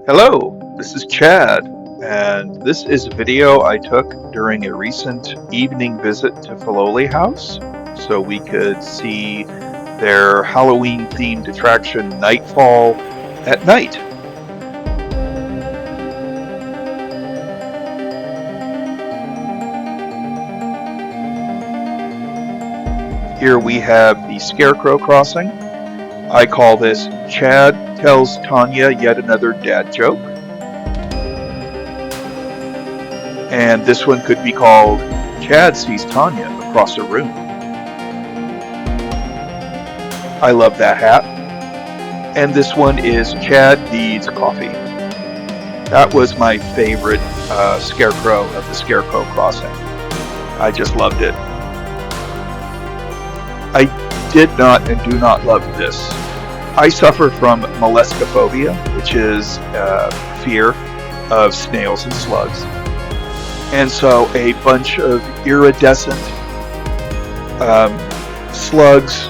Hello, this is Chad, and this is a video I took during a recent evening visit to Filoli House so we could see their Halloween themed attraction Nightfall at night. Here we have the Scarecrow Crossing. I call this Chad Tells Tanya Yet Another Dad Joke. And this one could be called Chad Sees Tanya Across a Room. I love that hat. And this one is Chad Needs Coffee. That was my favorite scarecrow of the Scarecrow Crossing. I just loved it. I did not and do not love this. I suffer from molescophobia, which is fear of snails and slugs. And so a bunch of iridescent slugs,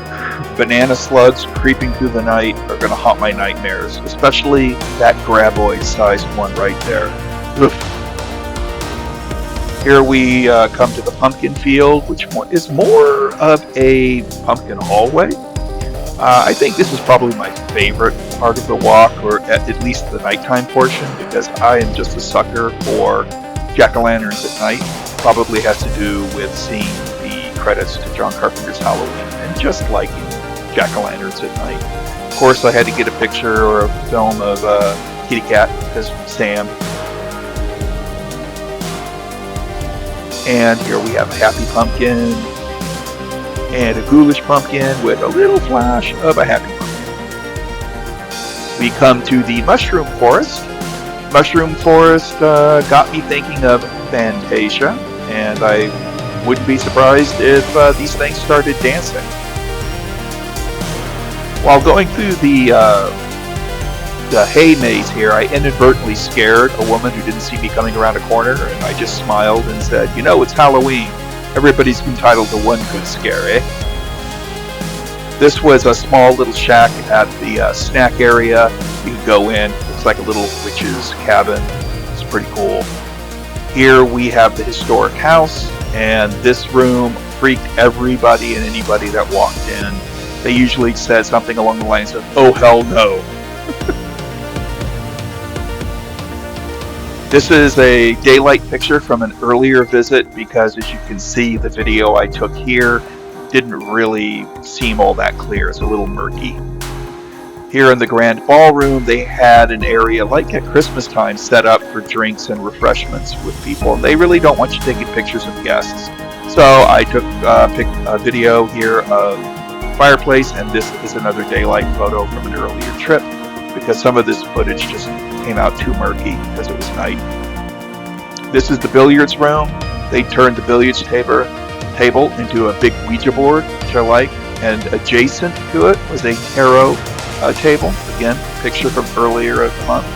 banana slugs creeping through the night are going to haunt my nightmares, especially that graboid-sized one right there. Oof. Here we come to the pumpkin field, which is more of a pumpkin hallway. I think this is probably my favorite part of the walk, or at least the nighttime portion, because I am just a sucker for jack-o'-lanterns at night. Probably has to do with seeing the credits to John Carpenter's Halloween and just liking jack-o'-lanterns at night. Of course, I had to get a picture or a film of Kitty Cat, because Sam. And here we have a happy pumpkin and a ghoulish pumpkin with a little flash of a happy pumpkin. We come to the mushroom forest. Mushroom forest got me thinking of Fantasia, and I wouldn't be surprised if these things started dancing. While going through the hay maze here, I inadvertently scared a woman who didn't see me coming around a corner, and I just smiled and said, "You know, it's Halloween. Everybody's entitled to one good scare, eh?" This was a small little shack at the snack area. You can go in. It's like a little witch's cabin. It's pretty cool. Here we have the historic house, and this room freaked everybody and anybody that walked in. They usually said something along the lines of, "Oh, hell no." This is a daylight picture from an earlier visit because, as you can see, the video I took here didn't really seem all that clear. It's a little murky. Here in the grand ballroom, they had an area like at Christmas time set up for drinks and refreshments with people. They really don't want you taking pictures of guests. So I took a video here of the fireplace, and this is another daylight photo from an earlier trip because some of this footage just came out too murky because it was night. This is the billiards room. They turned the billiards table into a big Ouija board, which I like, and adjacent to it was a tarot table. Again, picture from earlier of the month.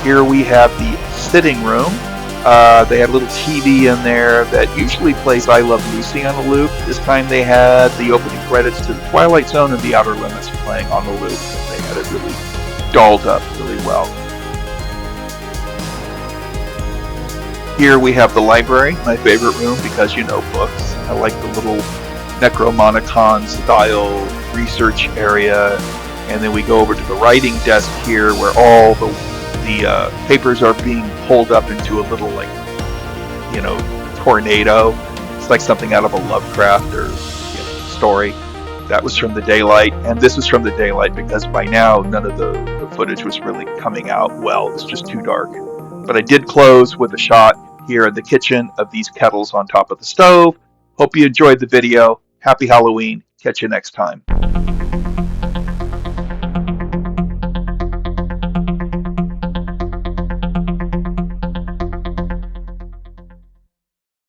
Here we have the sitting room. They had a little TV in there that usually plays I Love Lucy on a loop. This time they had the opening credits to The Twilight Zone and The Outer Limits playing on the loop. They had it really dolled up really well. Here we have the library, my favorite room because, you know, books. I like the little Necromonicon style research area. And then we go over to the writing desk here where all the papers are being pulled up into a little, like, you know, tornado. It's like something out of a Lovecraft or, you know, story. That was from the daylight, and this is from the daylight because by now none of the footage was really coming out well. It was just too dark. But I did close with a shot here in the kitchen of these kettles on top of the stove. Hope you enjoyed the video. Happy Halloween. Catch you next time.